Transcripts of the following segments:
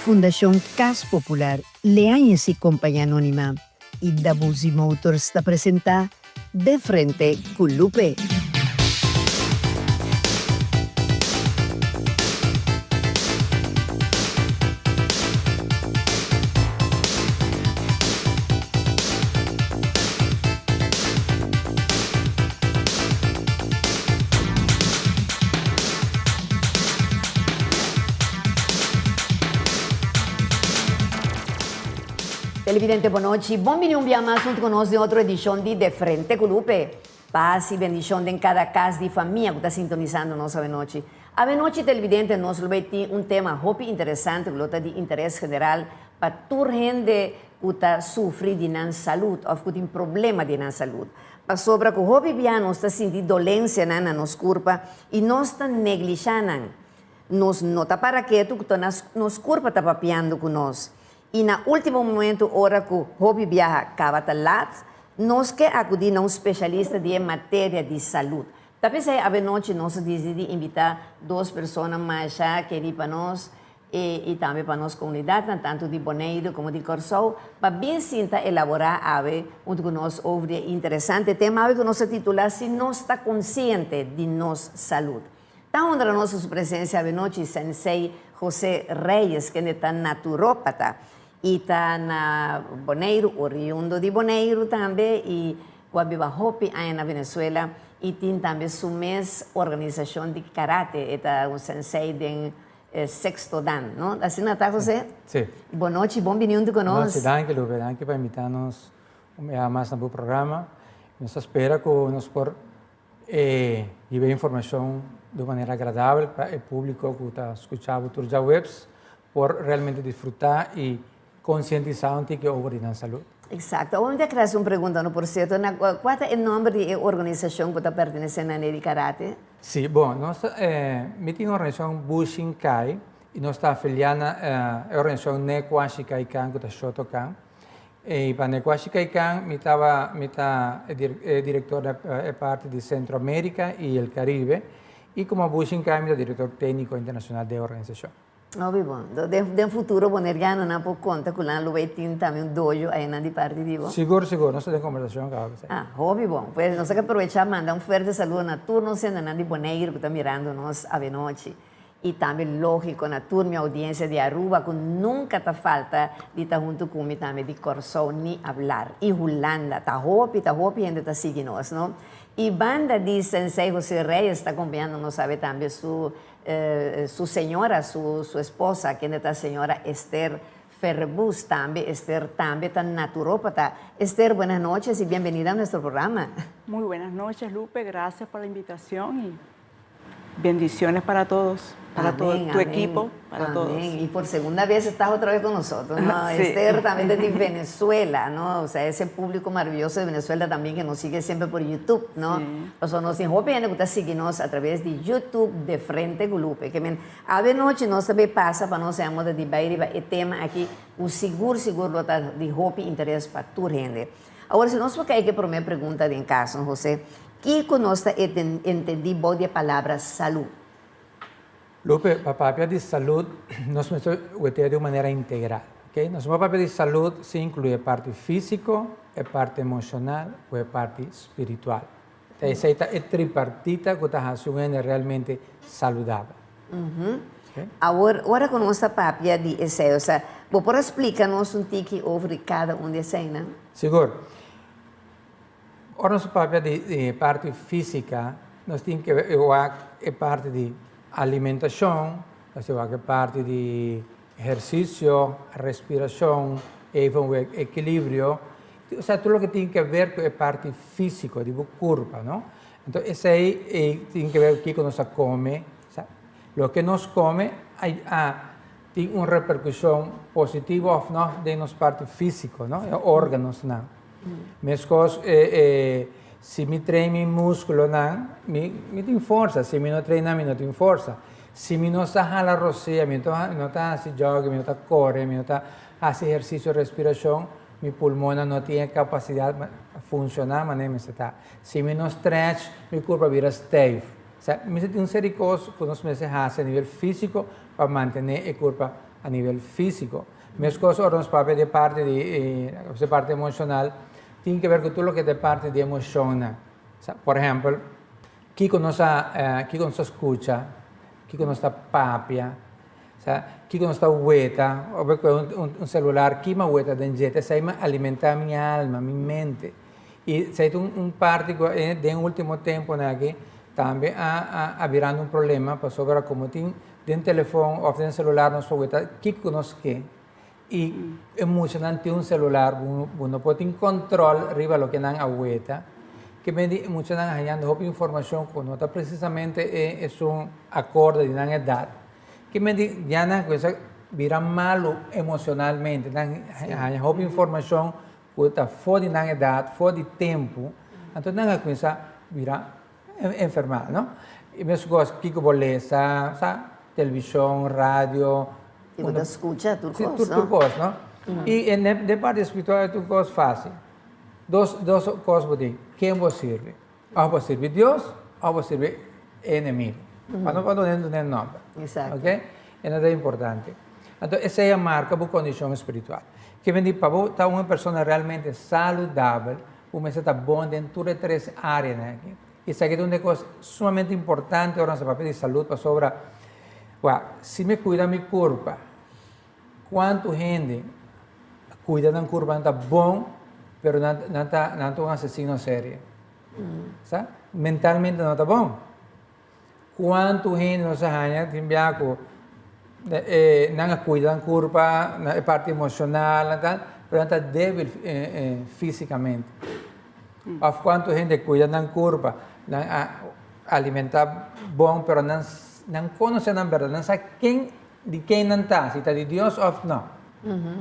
Fundación Cas Popular, Leáñez y Compañía Anónima y Dabusi Motors te presenta De Frente con Lupe. Televidente, boa noite. Bom-vindo um dia mais junto conosco em outra edição de Frente com Lupe. Paz e bendição em cada casa de família que está sintonizando nossa noite. A noite, televidente, nós vamos ter um tema muito interessante, que é de interesse geral para toda gente que está sofrendo de saúde ou que tem problema de saúde. Para sobre que o hobby nós está sentindo dolência na nossa corpo e nós está negligenciando. Nós não está para que nosso corpo está papiando com nós. E no último momento, hora que o hobby viaja acaba de lado, nós que acudir a um especialista de matéria de saúde. Talvez a noite nós decidimos invitar duas pessoas mais que ir para nós e também para a nossa comunidade, tanto de Bonaire como de Corsou, para bem sinta elaborar junto com nós sobre interessante tema que nós titula Se nós está consciente de nossa saúde. Então, onde a nossa presença a noite, Sensei José Reyes, que é naturópata, e está na Bonaire, oriundo de Bonaire também, e Guabiba Hopi, aí na Venezuela, e tem também sua mesma organização de karate, é um sensei de sexto dan, não? Assim não está, José? Sim. Boa noite, bom-vindo conosco. Boa noite, Lupe, danke por invitar-nos mais no programa. Nós espera que nós por dar informação de maneira agradável para o público que está escutando todas as webs, por realmente desfrutar e conscientizar um que houve na saúde. Exato. Onde é que uma pergunta, por certo, qual é o nome da organização que está pertencendo a de karate? Sim, bom, nós temos uma organização Bushinkai e nós estamos afiliados à organização Nekwashi Kaikan, que está Shotokan. E para Nekwashi Kaikan, eu diretor da parte de Centroamérica e o Caribe, e como Bushinkai, eu diretor técnico internacional da organização. Hobby bom. De futuro, boneriano na por conta que lá lo tem também dojo aí na de parte de vos. Seguro, nós temos conversação acaba. Hobby bom. Pues nós que aproveitar mandar forte saludo na turno sendo na de Bonaire que está mirando nós a noite. E também lógico na turma audiência de Aruba que nunca tá falta de estar junto comigo também de Corsou ni hablar. E Holanda, tá hopi ainda tá seguindo nós, não? E banda de Sensei José Reyes está acompanhando, nós sabe também su señora, su esposa, que es la señora Esther Ferrebus, también, Esther también tan naturópata. Esther, buenas noches y bienvenida a nuestro programa. Muy buenas noches, Lupe, gracias por la invitación y bendiciones para todos, para todo tu equipo, para todos. Y por segunda vez estás otra vez con nosotros, ¿no? Sí. Esther también desde Venezuela, ¿no? O sea, ese público maravilloso de Venezuela también que nos sigue siempre por YouTube, ¿no? Sí. Nosotros nos enhopiamos que está seguirnos a través de YouTube de Frente con Lupe. Que a ver noche no se pasa para no seamos de debatir el tema aquí, un seguro lo está de hopi interés para tu gente. Ahora, si nos porque hay que poner pregunta de en caso, José, ¿qué conoce entendí de palabra salud? Lupe, para papel de salud, nós vamos de maneira integral. Okay? Nosso papel de saúde se inclui a parte física, a parte emocional ou a parte espiritual. Então, essa é tripartita que está sendo realmente saudável. Okay? Agora com nossa papel de essa, você pode explicar-nos tique sobre cada dessas, né? Seguro. Ora, nosso papel de parte física, nós temos que ver a parte de alimentação, a parte de exercício, respiração, o equilíbrio, ou seja, tudo o que tem que ver com a parte física, do corpo, não? Então, isso aí tem que ver com o que nós comemos. O que nós comemos tem uma repercussão positiva ou não de nossa parte física, não? Órgãos, não? Mas se me treino músculo, não, me tem força. Se me não treino, me não tem força. Se me não está a roceia, me não está a jogar, me não está a correr, me não está a fazer exercício de respiração, meu pulmão não tem capacidade de funcionar, mas nem está. Se me não stretch, meu corpo vira stiff. Me tem uma série de coisas que nós fazemos a nível físico para manter o corpo a nivel físico. Mis cosas ahora nos papel de parte emocional, tiene que ver con todo lo que de parte de emoción. O sea, por ejemplo, Kiko nos escucha, Kiko nos papia, o sea, Kiko nos hueta, o un celular, Kiko me hueta de gente, se me alimenta mi alma, mi mente. Y se ha un parte de un último tiempo que también ha virando un problema, para sobre como tiene de un teléfono o de un celular nos hueta, Kiko nos que. Y emocionante un celular, uno puede tener control arriba de lo que nan agüeta, que me mucho nan hallando información cuando está precisamente es un acorde de una edad, que me ya nan cosa vira malo emocionalmente, nan hallando información que está fuera de una edad, fuera de tiempo, entonces nan cosa vira enfermar, ¿no? Y me cosas que boleza, televisión, radio. Y uno escucha turcos, sí, turcos, ¿no? Y en de parte espiritual turcos fácil. Dos cosas, ¿quién vos sirve? ¿O vos sirve Dios o vos sirve enemigo? Para no tener el nombre. Exacto. ¿Ok? Eso es importante. Entonces, esa marca una condición espiritual. Que me dice, para vos estar una persona realmente saludable, una está buena en todas las tres áreas. Y esa es una cosa sumamente importante ahora en el papel de salud para sobre. Si me cuida mi curva, ¿cuánta gente cuida de una curva está bom, pero no es un asesino serio? ¿Sabes? Mentalmente no está bom. ¿Cuánta gente no se haya timbiaco, no cuida de una curva, la parte emocional, pero está débil físicamente? ¿Cuánta gente cuida de una curva, alimenta bom, pero no conoce la verdad, no sabe de quién está, si está de Dios o no.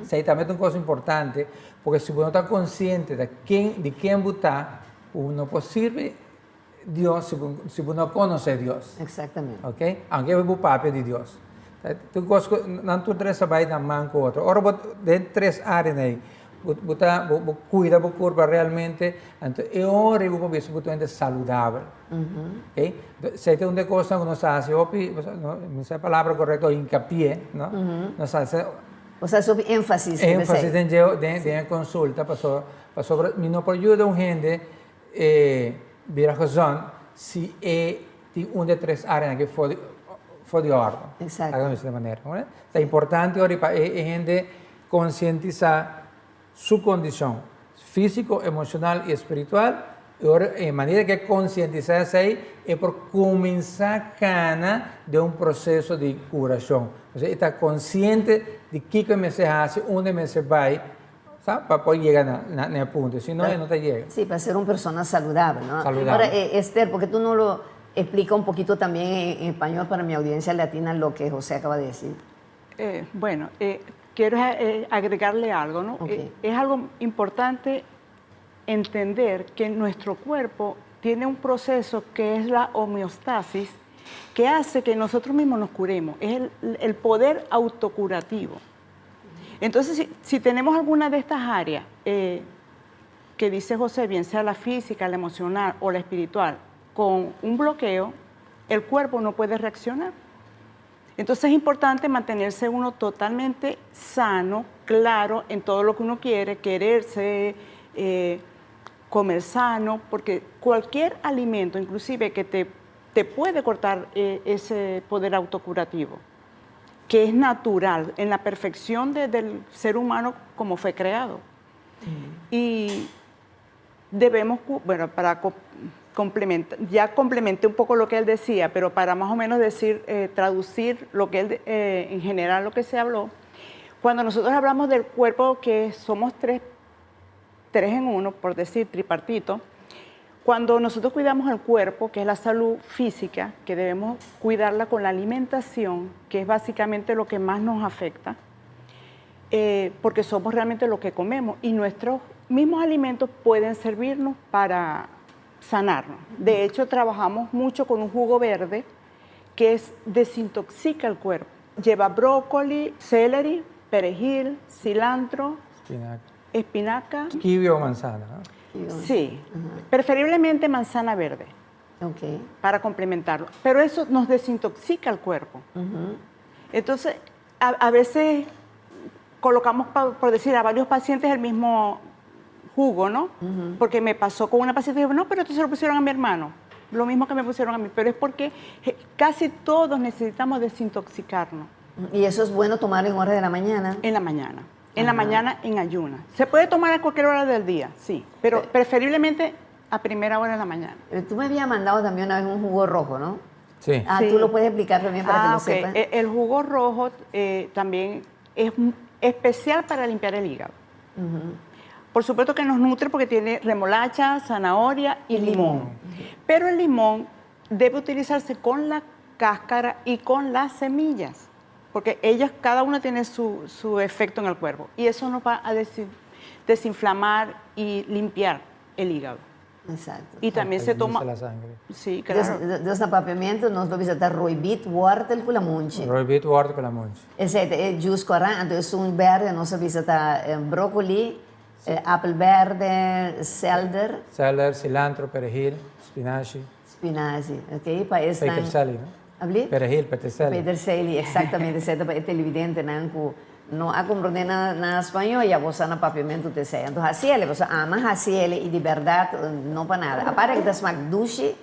Eso también es una cosa importante, porque si uno está consciente de quién está, uno puede servir Dios si uno conoce a Dios. Exactamente. ¿Okay? Aunque es un papel de Dios. No tú tres sabes de man con otro. Ahora, de tres áreas ahí, cuida de curva realmente, entonces, y ahora es un poquito saludable. ¿Okay? Si hay una cosa que nos hace, no sé la palabra correcta, hincapié, ¿no? Nos hace o sea, sobre énfasis. Énfasis en consulta, sobre, no por ayuda a un gente, vira razón, si es una de tres áreas que fue de orden. Exacto. Hagamos de esta manera. ¿No? Es importante ahora para gente concientizar su condición físico, emocional y espiritual. Y ahora, en manera que concientizarse ahí, es por comenzar cana de un proceso de curación. O sea, está consciente de qué me se hace, dónde me se va, ¿sabes? Para poder llegar al punto. Si no, no te llega. Sí, para ser una persona saludable, ¿no? Saludable. Ahora, Esther, ¿por qué tú no lo explicas un poquito también en español para mi audiencia latina lo que José acaba de decir? Quiero agregarle algo, ¿no? Okay. Es algo importante entender que nuestro cuerpo tiene un proceso que es la homeostasis, que hace que nosotros mismos nos curemos. Es el poder autocurativo. Entonces, si tenemos alguna de estas áreas que dice José, bien sea la física, la emocional o la espiritual, con un bloqueo, el cuerpo no puede reaccionar. Entonces es importante mantenerse uno totalmente sano, claro en todo lo que uno quiere, quererse, comer sano, porque cualquier alimento, inclusive que te puede cortar ese poder autocurativo, que es natural, en la perfección del ser humano como fue creado. Y debemos, bueno, para complementar, ya complementé un poco lo que él decía, pero para más o menos decir, traducir lo que él, en general lo que se habló, cuando nosotros hablamos del cuerpo que somos tres en uno, por decir tripartito, cuando nosotros cuidamos el cuerpo, que es la salud física, que debemos cuidarla con la alimentación, que es básicamente lo que más nos afecta, porque somos realmente lo que comemos y nuestros mismos alimentos pueden servirnos para sanarnos. De hecho, trabajamos mucho con un jugo verde que desintoxica el cuerpo. Lleva brócoli, celery, perejil, cilantro, espinaca. Kiwi o manzana, ¿no? Sí, preferiblemente manzana verde, para complementarlo. Pero eso nos desintoxica el cuerpo. Entonces, A veces colocamos, por decir, a varios pacientes el mismo jugo, ¿no? Porque me pasó con una paciente y dijo, no, pero esto se lo pusieron a mi hermano. Lo mismo que me pusieron a mí, pero es porque casi todos necesitamos desintoxicarnos. Y eso es bueno tomar en horas de la mañana. En la mañana. En la mañana en ayuna. Se puede tomar a cualquier hora del día, sí, pero preferiblemente a primera hora de la mañana. Pero tú me habías mandado también una vez un jugo rojo, ¿no? Sí. Ah, Sí. tú lo puedes explicar también para que lo ok. sepan. El jugo rojo también es especial para limpiar el hígado. Por supuesto que nos nutre porque tiene remolacha, zanahoria y limón. Pero el limón debe utilizarse con la cáscara y con las semillas, porque ellas, cada una tiene su efecto en el cuerpo. Y eso nos va a desinflamar y limpiar el hígado. Exacto. Y también se toma... la sangre. Sí, claro. Dos papiamento, nós vamos visitar roibit, wortel, com la monte. Roibit guarda con la monche. Esse juice coran, então é um verde, nós vamos visitar brócoli, apple verde, selder, Celer, cilantro, perejil, spinaci, spinaci, ok? Para esse peterselli, no? Abli? Perejil, peterselli. Peterselli, exatamente, certo? Para televidente, não não há como na espanhol e a você na papiamento te sei. Então, haciele, você ama haciele e de verdade não para nada. A parte que te smack duche,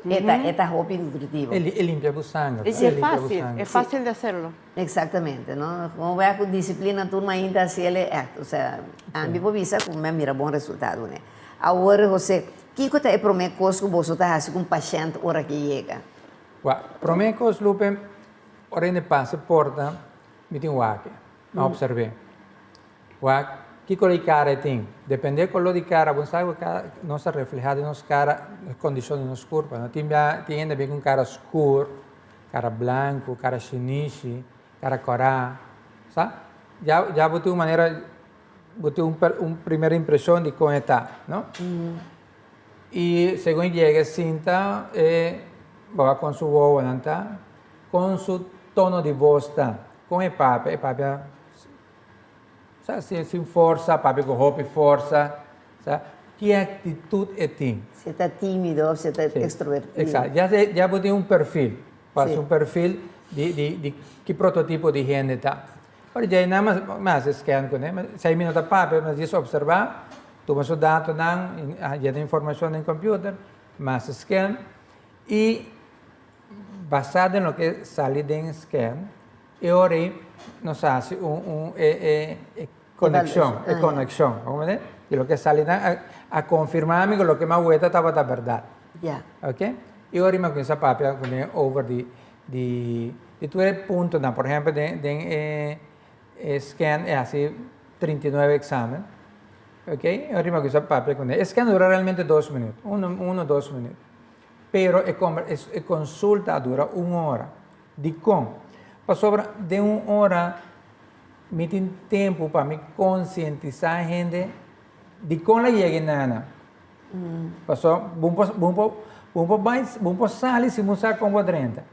é hopi nutritivo. E limpia la sangre. Sí, es fácil de hacerlo. Exatamente, não? Como vai com disciplina, turma ainda haciele, ou seja, a mim visa com mira bom resultado, né? Agora, você, que coisa é para mim coisa que você está fazendo com um paciente hora que chega? Promecos lupe, ora ne passa porta, mi tin wake, ma observe. Wak, que colo di cara tin, depende collo di cara, bon sai che non sta reflejado in nos cara, le condizioni in nos corpo, no? Tiende bien con cara scuro, cara blanco, cara chinichi, cara corá, sa? Ya boté una manera, boté un primera impresión de cómo está, ¿no? Y según llegue cinta, va con su voz, con su tono di voz, con el papia, sa, sin forza, papia con hopi forza, sa, che actitud è tin. Você está tímido, você está extrovertido. Exacto, ya boté un perfil, Sí. un perfil di che prototipo di gente está. Ora ya nada más scan con él, 6 minutos papia, mas dice observar, tu mas dato dan, ya de información en computer, más scan, y basado en lo que sale de scan, y ahora nos hace conexión, conexión, ¿cómo ves? Y lo que sale a confirmarme que lo que me vuelta estaba la verdad, Ya. ¿ok? Y ahora me comienza papia con el over de tu punto, por ejemplo, de scan es así 39 exámenes, ¿ok? Y ahora me comienza papia con el scan dura realmente 2 minutos, 2 minutos. Pero la consulta dura 1 hora. De com? Para sobra de 1 hora, me tenho tempo para me conscientizar a gente de como ela chega nana. Passou, vamos sair se mostrar como 30.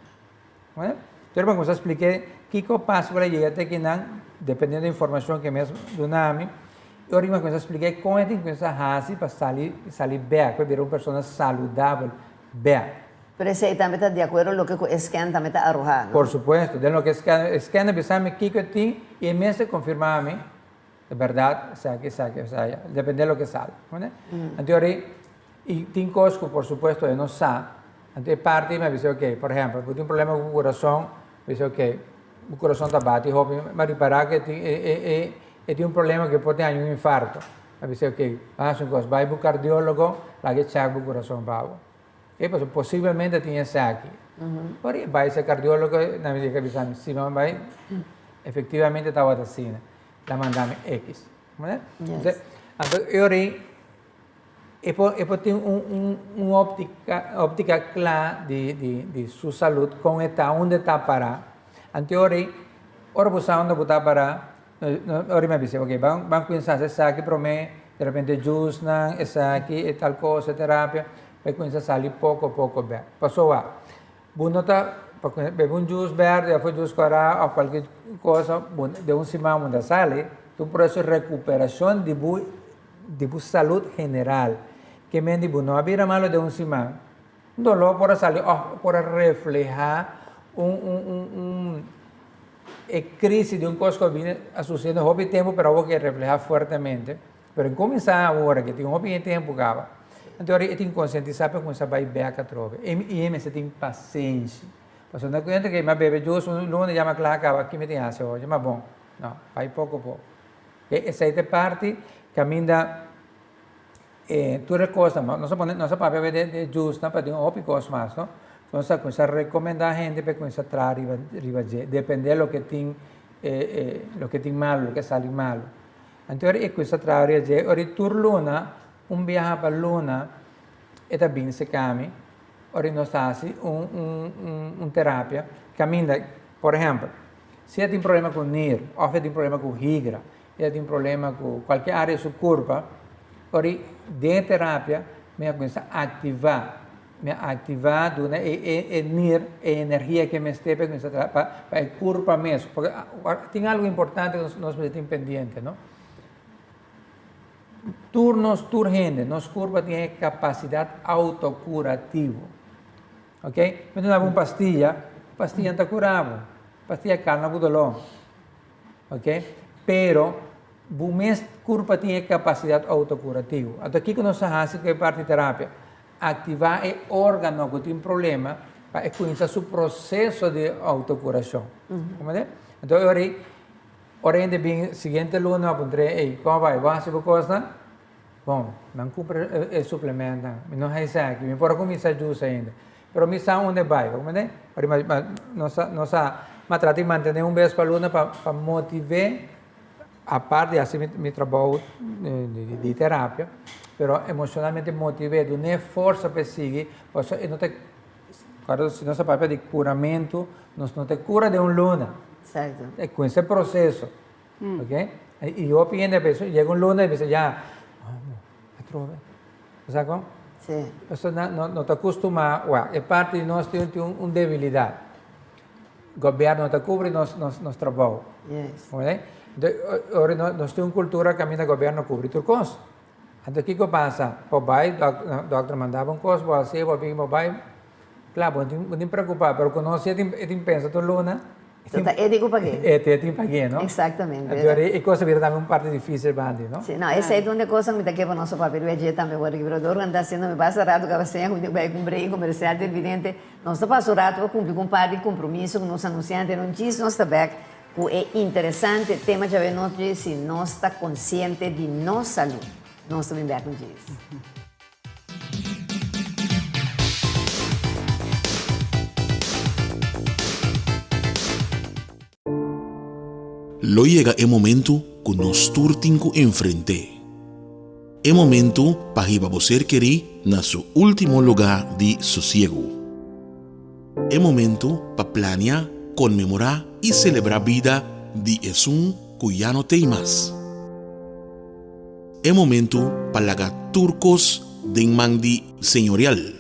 Então, vamos explicar que eu passo para chegar até que não, dependendo da informação que mesmo do nome. E agora vamos explicar como é que a gente faz para sair bem, para virar uma pessoa saudável. Bem. Pero ese también está de acuerdo con lo que el scan también está arrojando. Por supuesto, de lo que scan pensame que ti y en mes confirmarme, de verdad, o sea, depende de lo que sale. Entonces, ahora, y tengo cosas, por supuesto, de no sabe. Entonces, parte me dice, ok, por ejemplo, tengo un problema con el corazón, me dice, ok, el corazón está batido, me reparar que tiene un problema que puede tener un infarto. Me dice, ok, vamos a hacer vai para el cardiólogo, la que checa el corazón, pavo. Pues, possibilmente tinha esse aqui. Poi vai esse cardiólogo, na medida que pensamos, se não vai, efetivamente estava assim, la mandamos X. Yes. Então, eu tenho uma óptica clara de sua saúde, com onde está parar. Então, ora você onde está parar, ora me disse, ok, vamos pensar esse aqui para mim, de repente, juice, esse aqui, e tal coisa, terapia. E comincia a salir poco a poco bene. Passou lá. Uno bebe un juice verde, después juice corá o cualquier cosa, de un semana donde sale, un proceso de recuperación de bu salud general. Que me dice, no había malo de un semana. Dolor por salir, por reflejar crisis de un cosa que viene sucedendo há tempo, pero algo que refleja fuertemente. Pero em começar agora, que tem um pouquinho de tempo, cara, então eu tenho que conscientizar para começar a beber a trove. E você tem paciência. Porque não é que eu bebe justo, um lunes já me claca, aqui me tem asa hoje, mas bom. Não, vai pouco a pouco. E essa é a parte que ainda tu recosta, nossa papel de justo, para ter um pouco coisa mais, não? Então, começar a recomendar a gente para começar a trazer depender do que tem, lo que tem malo, lo que sai malo. Então, questa trazer, ora tur luna, viaje para luna, e também se cami, ora nós fazemos terapia, caminha, por exemplo, se tem problema com NIR, ou tem problema com higra, se tem problema com qualquer área do corpo, ora, de terapia, me começa a ativar a NIR, a energia que me esteja para o corpo mesmo. Porque tem algo importante que nós temos pendente, não? Tur gente, nosso corpo tem capacidade autocurativa. Ok? Mas não é uma pastilha está curada. Pastilha calma o dolor. Ok? Pero, o meu corpo tem capacidade autocurativa. Então, aqui que nós fazemos, que é parte de terapia, ativar o órgão que tem problema para começar o processo de autocuração. Então, ora ainda bem, seguinte luna, eu encontrei, como vai? Vamos fazer coisa? Bom, não compra o suplemento, não é isso aqui, me pode começar justo ainda. Mas me sabe onde vai, mas trato de manter vez para a luna para motivar, a parte de assim meu trabalho de terapia, mas emocionalmente motivar, dar força para seguir, porque não tem, claro, se nossa papel de curamento, nós não tem cura de luna. Certo. É com esse processo, ok? E eu penso, a pessoa chega luna e diz, já, trove, sabe como? Sim. A pessoa não está acostumada, é parte de nós ter uma debilidade. O governo não está cobrindo nosso trabalho. Yes. Ok? Ora, nós temos uma cultura que o governo cobre tudo coisa. Então, o que passa? O doutor mandava uma coisa, você vai vir, claro, não tem preocupar, mas quando nós pensa toda luna, É de culpa quê? É tempo para não? Exatamente. Então, é coisa que também uma parte difícil para não? Sim, não, essa é uma coisa que está nosso papel de também, porque o produtor está sendo, me passa rato que você vai cumprir comercial evidente, nós está passando rato para cumprir com parte de compromisso com os anunciantes, não diz nós também que é interessante, tema já vem nós diz, se nós está consciente de nossa saúde, nós também vai com isso. Lo llega el momento que nos turtinco enfrente. El momento para que você querer na su último lugar de sosiego. El momento para planear, conmemorar y celebrar vida de Jesús que ya no tem más. El momento para lagar turcos de mandi señorial.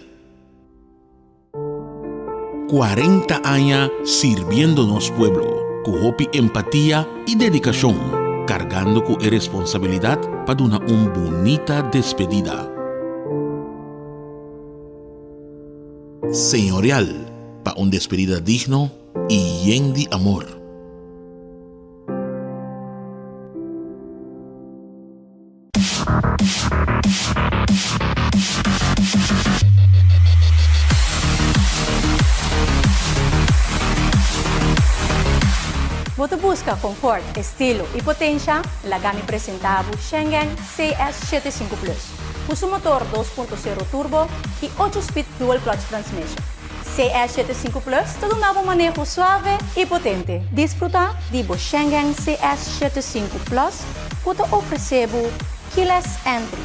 40 años sirviéndonos pueblo. Con empatía y dedicación, cargando con responsabilidad para una bonita despedida. Señorial, para una despedida digno y llena de amor. Você busca conforto, estilo e potência? La gama apresentava o Schengen CS75 Plus. Usa motor 2.0 turbo e 8-speed dual clutch transmission. CS75 Plus todo novo manejo suave e potente. Desfruta de Schengen CS75 Plus, que te oferece keyless entry,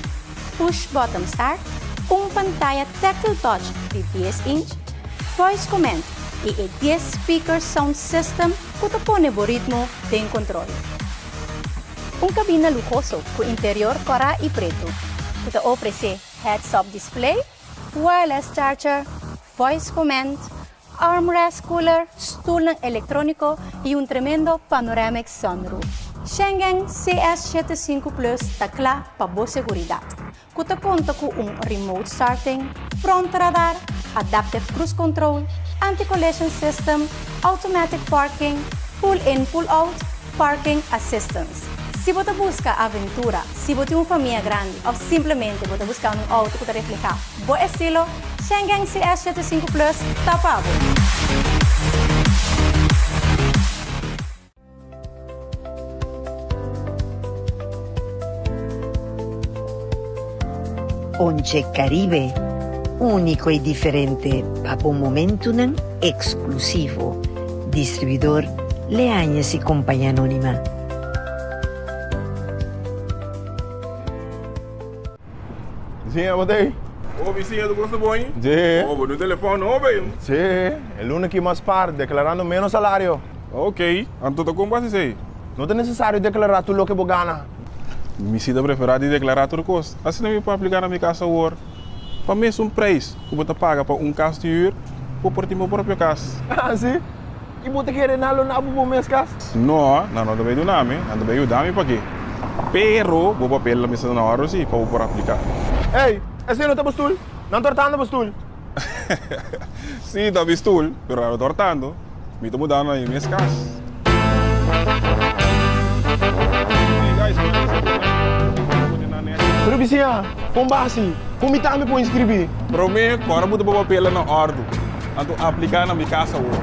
push button start, pantalla tactile touch de 10 inch, voice command e 10 speaker sound system que te pone o ritmo de controle. Cabina lujoso com interior cora e preto, que te oferece heads-up display, wireless charger, voice command, armrest cooler, stool eletrônico e tremendo panoramic sunroof. Schengen CS75 Plus está claro para boa segurança. Que te conta com remote starting, front radar, adaptive cruise control, anti-collision system, automatic parking, pull-in, pull-out, parking assistance. Se você busca aventura, se você tem uma família grande ou simplesmente você busca um auto que refleja bom estilo, Schengen CS75 Plus está pago. Once Caribe, único y diferente, para un momento exclusivo. Distribuidor Leáñez y Compañía Anónima. Sim, eu botei. Ô, vizinha, tu gosta bom, hein? Sim. Ô, no telefone, ô, bem. Sim, el lunes que mais par, declarando menos salário. Ok, então como vai ser? Não é necessário declarar tudo o que você ganha. Minha cidade preferida de declarar tudo custo. Assim não me pode aplicar na minha casa agora. Para mim é um preço que você paga para um caso de ur, ou por ti meu próprio caso. Ah, sim? E você quer nada na boa mês casa? Não, não também do nome, não também o dame para quê? Pero, vou papel na mesa na hora sim, para por aplicar. Ei, esse não está bastul? Não está tortando bastul? Sim, está bistul, pero não tortando. Me estou mudando aí minhas casas. Pero vizinha, com base, como está me para inscrever? Para mim, agora vou botar papel na ordem. Então, aplicar na minha casa hoje.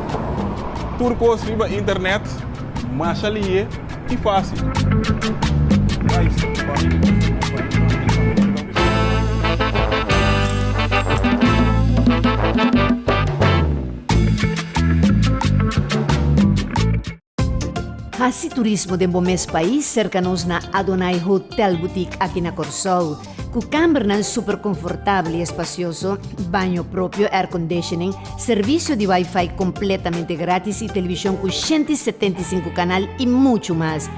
Tudo que eu na internet, mais ali e fácil. Hasi turismo de mes país cercanos na Adonai Hotel Boutique aqui na Corsol, com câmara super confortável e espacioso, banho próprio, air conditioning, serviço de Wi-Fi completamente grátis e televisão com 175 canal e muito mais.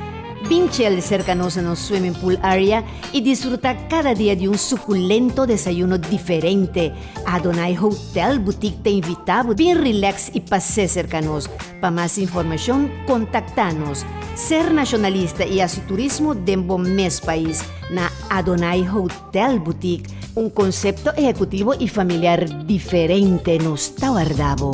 Pinchel cercanos no swimming pool area y disfruta cada día de un suculento desayuno diferente. Adonai Hotel Boutique te invitamos bien relax y pase cercanos. Para más información, contactanos. Ser nacionalista y hacer turismo dentro mes país na Adonai Hotel Boutique. Un concepto ejecutivo y familiar diferente nos está guardado.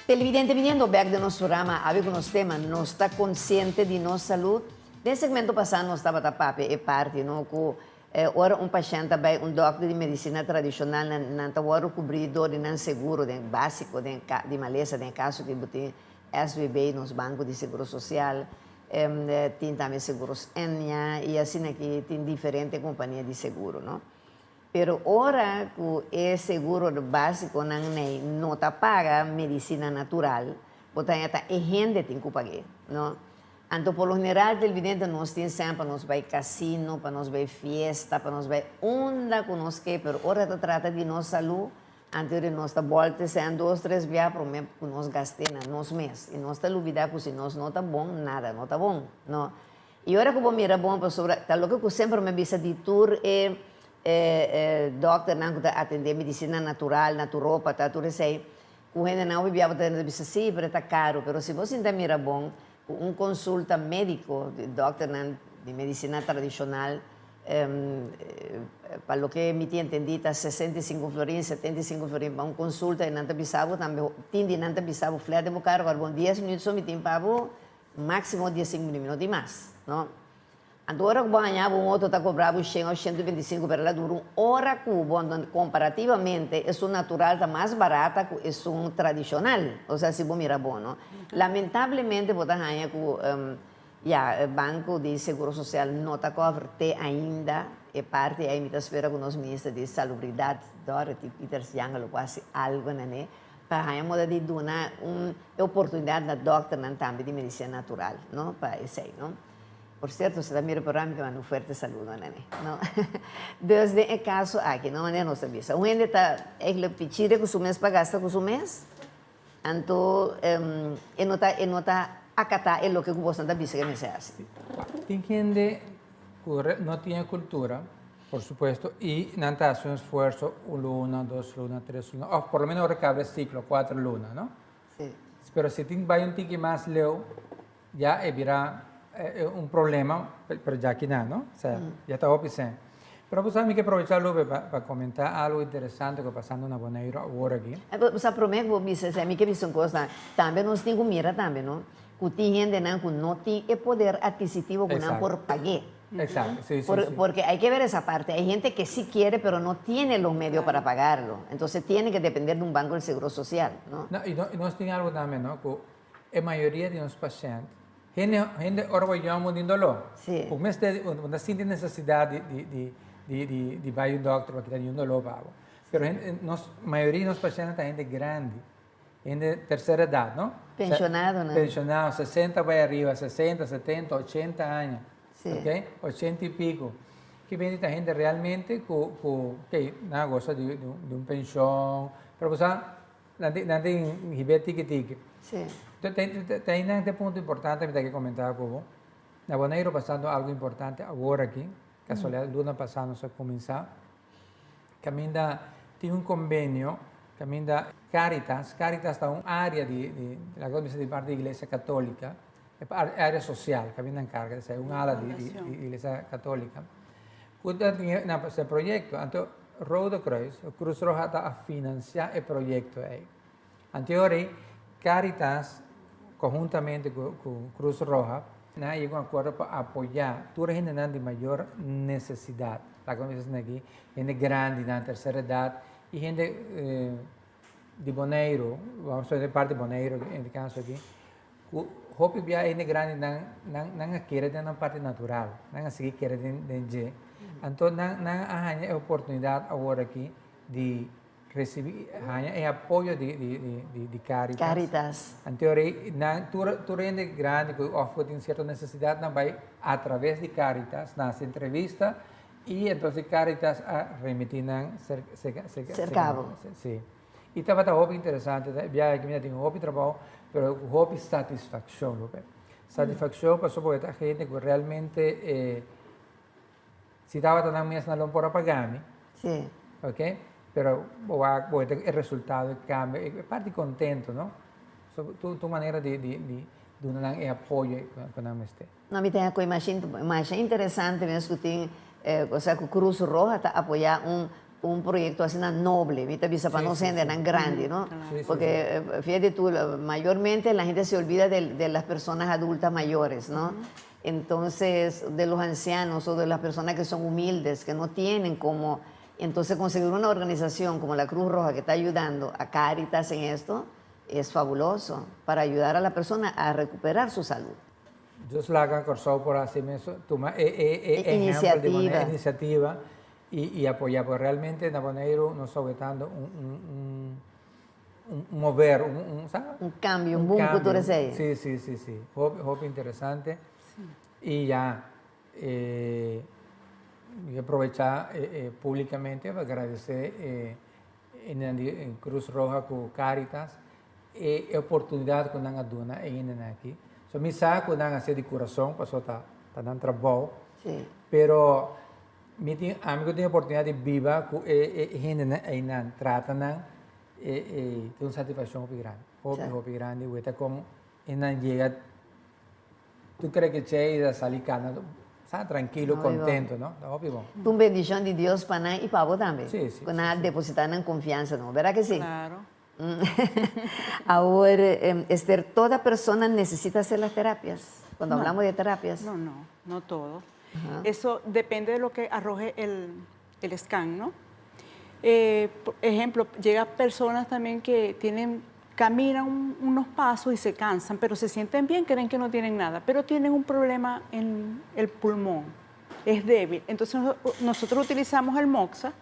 Televidente, viniendo back de nuestro programa, a ver con los temas, no está consciente de nuestra salud. En el segmento pasado no estaba tapado, es parte, ¿no? Que ahora un paciente va a un doctor de medicina tradicional, no ahora cubridor de seguro, de básico, de maleza, de caso que tem SVB nos bancos de seguro social, tem também seguros Enya, e assim aqui tem diferentes companhias de seguro, ¿no? Pero ahora que es seguro básico no te paga medicina natural, porque está gente tem que pagar, ¿no? Entonces, por lo general, televidente nos tiene siempre, nos va a casino, para nos va a fiesta, para nos va a onda con nos que, pero ahora se trata de nuestra salud, antes de nuestra vuelta, sean 2, 3 viajes, por menos que nos gastemos en nos meses. Y no está olvidando que si nos no está bon, nada no está bon, ¿no? Y ahora como mira bon, pues sobre, tal lo que siempre me dice de tour doctor não atender medicina natural, naturópata, tudo isso aí. O gente não vivia atendendo, disse sim, mas está caro. Mas se você ainda mira bom, consulta médico, doctor de medicina tradicional, para o que me tinha entendido, está 65 florins, 75 florins para uma consulta e não te bisavo, também tinha não te bisavo, flea de caro, agora 10 minutos só me tinha pago, máximo 15 minutos e mais, não? Agora que ganhava outro está cobrando 100 ou 125 para lá dura hora que comparativamente é um natural está mais barata que é um tradicional, ou seja, se você mirar bom, não? Lamentavelmente você ganha que o banco de seguro social não está coberto ainda, é parte aí me espera com os ministros de salubridade, Dorothy Peters Young, quase algo, né? Para ganhar moda de dar uma oportunidade na doctor também de medicina natural, não? Para isso aí, não? Por cierto, se también el programa que manda un fuerte saludo, nene. ¿No? Desde el caso aquí, no manera no se avisa. Un gente está, el pichire que su mes pagaste con su mes, entonces, no está acá es lo que vos anda dice que me se hace. Tem gente que no tiene cultura, por supuesto, y no hace un esfuerzo, 1 luna, 2 luna, 3 luna, o por lo menos recabre ciclo, 4 luna, ¿no? Sí. Pero si vai un tique más leo, ya virá un problema, pero ya aquí nada, ¿no? O sea, ya está opción. Pero pues hay que aprovechar, Lupe, para comentar algo interesante que está pasando en Aboneiro ahora aquí. Você promete que você me que visão coisa também nós temos mira também, não? Que tem gente não tem o poder adquisitivo que não Exacto. por pagar. Exacto, sí, sí, Por- sí. Porque hay que ver esa parte. Hay gente que sí quiere, pero no tiene los medios para pagarlo. Entonces tiene que depender de un banco del Seguro Social, ¿no? E nós temos algo também, não? Que a maioria dos pacientes, gente orgulhosa de dolor. Sim. O mês não sente necessidade de ir ao doctor para quitar um dolor, pavo. Pero a maioria dos pacientes é gente grande, gente de terceira idade, não? Pensionado, né? Pensionado, 60 para arriba, 60, 70, 80 anos. Sim. Ok? 80 e pico. Que vem de gente realmente que não gosta de pensão. Para você, não tem ribeiro tique-tique. Sim. Tem um ponto importante que eu comentar com você. Na Bonaire passando algo importante agora aqui. Casualidade, Luna passada só começar. Caminda tem um convênio, caminda Caritas. Caritas está uma área da comissão de parte da Igreja Católica, área social, caminda encarga, é uma ala da Igreja Católica. Quando tinha esse projeto, então Roda Cruz, o Cruz Roja está a financiar o projeto aí. Anteriormente, Caritas, conjuntamente com Cruz Roja, llegó a un acuerdo para apoyar toda la gente de mayor necesidad. La comisión aquí, gente grande, de la tercera edad, y gente de Bonaire, vamos a ver de parte de Bonaire, en este caso aquí, hopi bia gente grande não quiere de una parte natural, não seguir quiere de entonces não hay oportunidad ahora aquí de recibir el apoyo de Caritas. Caritas. Anteriormente, tu gente grande que ofrece cierta necesidad não vai através de Caritas nas entrevistas e então Caritas remitem Cercado. Sim. E estava muito interessante, já que me tem um hobby trabalho, mas o hobby satisfação, Lupe. Satisfação passou por esta gente que realmente se estava dando mesmo na para pagar-me, Sim. ok? Pero el resultado cambia, es parte contento, ¿no? Tu manera de dar apoyo con la amistad. Não, me tem uma coisa mais interessante mesmo que tem, o sea, que Cruz Roja está apoiando un proyecto así tan noble, ¿viste? Para no ser tan grande, ¿no? Sí, Porque fíjate tú, mayormente la gente se olvida de las personas adultas mayores, ¿no? Entonces, de los ancianos o de las personas que son humildes, que no tienen como... Entonces, conseguir una organización como la Cruz Roja que está ayudando a Caritas en esto es fabuloso para ayudar a la persona a recuperar su salud. Yo la hago por así mismo, tomar iniciativa y apoyar, porque realmente en Aboneiro nos está objetando un mover, ¿sabes? Un cambio, un boom que tú deseas. Sí. Hobby interesante. Sí. Y ya, voy a aprovechar públicamente para agradecer en Cruz Roja con Caritas la oportunidad que nos han dado aquí. So, me saco de hacer de corazón, pues está dando trabajo. Sí. Pero me tengo oportunidad de vivir con gente que tratan de una satisfacción muy grande. Muy grande. Y está como llega, tú crees que llega a salir ganando. Está tranquilo, no, contento, ¿no? Una bendición de Dios para nada y para vos también. Sí. Con nada depositar en confianza, ¿no? ¿Verdad que sí? Claro. Ahora, Esther, ¿toda persona necesita hacer las terapias? Cuando hablamos de terapias. No todo. Ajá. Eso depende de lo que arroje el scan, ¿no? Por ejemplo, llegan personas también que caminan unos pasos y se cansan, pero se sienten bien, creen que no tienen nada, pero tienen un problema en el pulmón, es débil. Entonces nosotros utilizamos el Moxa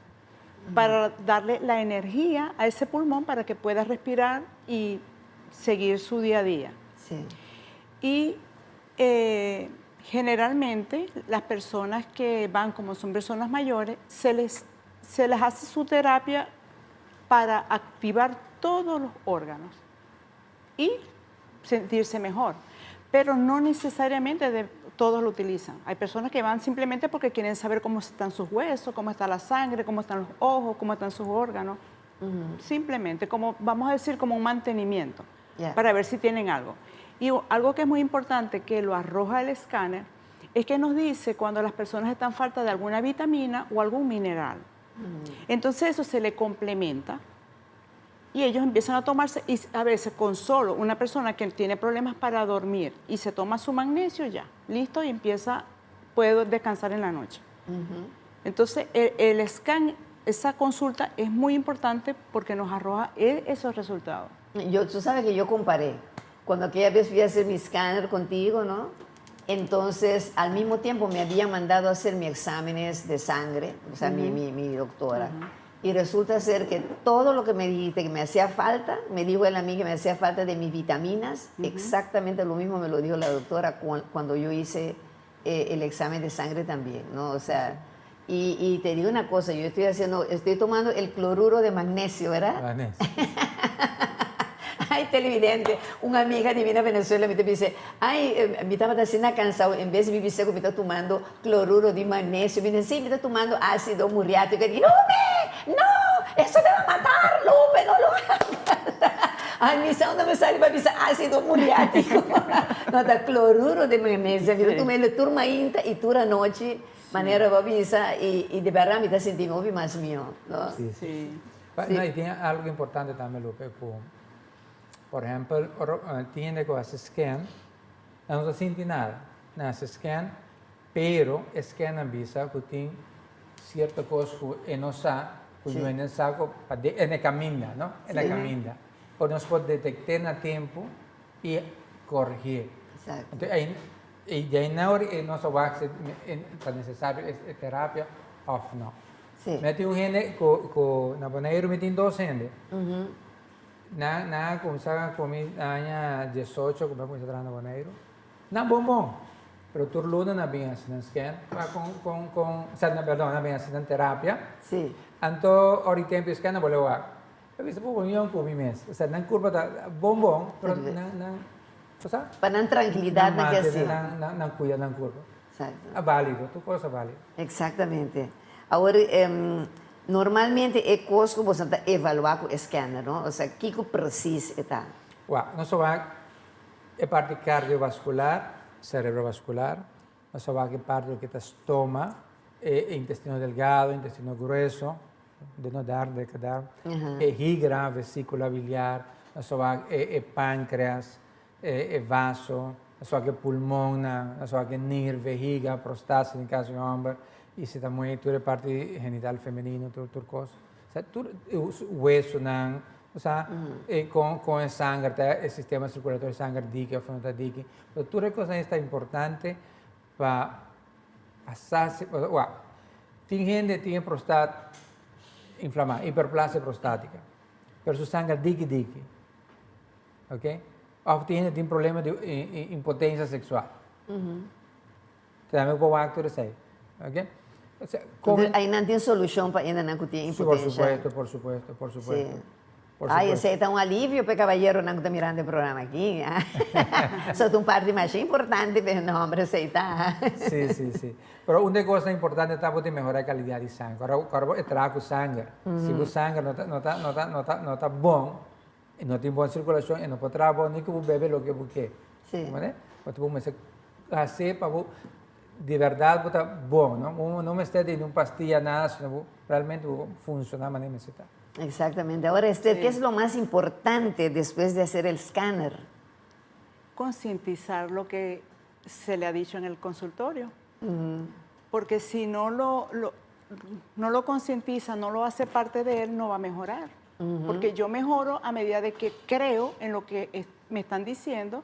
para darle la energía a ese pulmón para que pueda respirar y seguir su día a día. Sí. Y generalmente las personas que van, como son personas mayores, se les hace su terapia para activar todos los órganos y sentirse mejor. Pero no necesariamente todos lo utilizan. Hay personas que van simplemente porque quieren saber cómo están sus huesos, cómo está la sangre, cómo están los ojos, cómo están sus órganos. Simplemente, como vamos a decir, como un mantenimiento, para ver si tienen algo. Y algo que es muy importante, que lo arroja el escáner, es que nos dice cuando las personas están falta de alguna vitamina o algún mineral. Entonces eso se le complementa y ellos empiezan a tomarse, y a veces con solo una persona que tiene problemas para dormir y se toma su magnesio, ya, listo, y puede descansar en la noche. Entonces el scan, esa consulta es muy importante porque nos arroja esos resultados. Tú sabes que yo comparé. Cuando aquella vez fui a hacer mi escáner contigo, ¿no? Entonces, al mismo tiempo me habían mandado a hacer mis exámenes de sangre, o sea, mi doctora. Y resulta ser que todo lo que me dijiste que me hacía falta, me dijo él a mí que me hacía falta de mis vitaminas, exactamente lo mismo me lo dijo la doctora cuando yo hice el examen de sangre también, ¿no? O sea, y te digo una cosa, yo estoy tomando el cloruro de magnesio, ¿verdad? Magnesio. Ay, televidente, una amiga divina Venezuela me dice, ay, me estaba haciendo cansado, en vez de vivir seco, me está tomando cloruro de magnesio. Me dice, sí, me está tomando ácido muriático. Y digo, ¡Lupe! ¡No! ¡Eso te va a matar, Lupe! ¡No lo hagas! Ay, mi no me sale para decir ácido muriático. No, está cloruro de magnesio. Yo tomé la turma inta y turma noche, manera babisa, y de verdad me está sintiendo más mío, ¿no? Sí, Sí. No, y tiene algo importante también, Lupe, por ejemplo, tiene que hacer scan, no se siente nada, hace scan, pero scan avisa que tiene cierta cosa que no sabe, que no es saco, en la camina, ¿no? En la camina. O nos puede detectar a tiempo y corregir. Exacto. Entonces, y de ahí no se va a hacer necesario terapia, off no. Sí. Mete un gente, con la boneiro meten dos gente. Na começava a comer año 18, como é que está na boneiro. Na bombom. Pero turluna na bem assim, na scan, perdão, na bem assim, na terapia. Sí. Anto, ori tempo scan na bolewa. Eu disse, pô, eu comi mês. Ou seja, na curva da bombom, pero Para dar tranquilidad na que hacer. na cuida na curva. Exacto. É válido, tu coisa válida. Exactamente. Ahora, normalmente é coisa que você está evaluar com o scanner, não? Ou seja, o que precisa está? Nós vamos a parte cardiovascular, cerebrovascular, nós vamos a parte do que está estômago, intestino delgado, intestino grueso, de no dar, de quedar, higra, vesícula biliar, nós vamos a pâncreas, vaso, nós vamos a pulmão, nós vamos a NIR, vejiga, prostática, no caso de homem, e se também tu parte genital feminino, tu cosa. O sea, tu hueso, o sea, con el sangre, el sistema circulatorio de sangre, dique, o dique. Pero tu cosa está importante para hacerse, tiene gente tiene próstata inflamada, hiperplasia prostática, pero su sangre dique, ¿ok? O tiene problema de impotencia sexual. También puedo actuar así, ¿ok? O sea, Entonces, ahí no tiene solución para ainda não ter sí, impotencia. por supuesto. Sí. Por Ai, supuesto. esse aí tá um alívio para caballero não está mirando o programa aqui. Só tem parte mais importante para o homem aceitar. Sí. Pero una cosa importante es poder mejorar la calidad de sangre. Ahora trago sangre. Si la sangre no está buena, no tiene buena circulación, y no puede trabajar ni que bebe lo que busque. Sí. ¿Vale? Pues hacer para de verdad está bueno, ¿no? No me esté dando una pastilla, nada, sino realmente funciona de manera necesitada. Exactamente. Ahora, Esther, ¿qué es lo más importante después de hacer el escáner? Concientizar lo que se le ha dicho en el consultorio. Porque si no lo concientiza, no lo hace parte de él, no va a mejorar. Porque yo mejoro a medida de que creo en lo que me están diciendo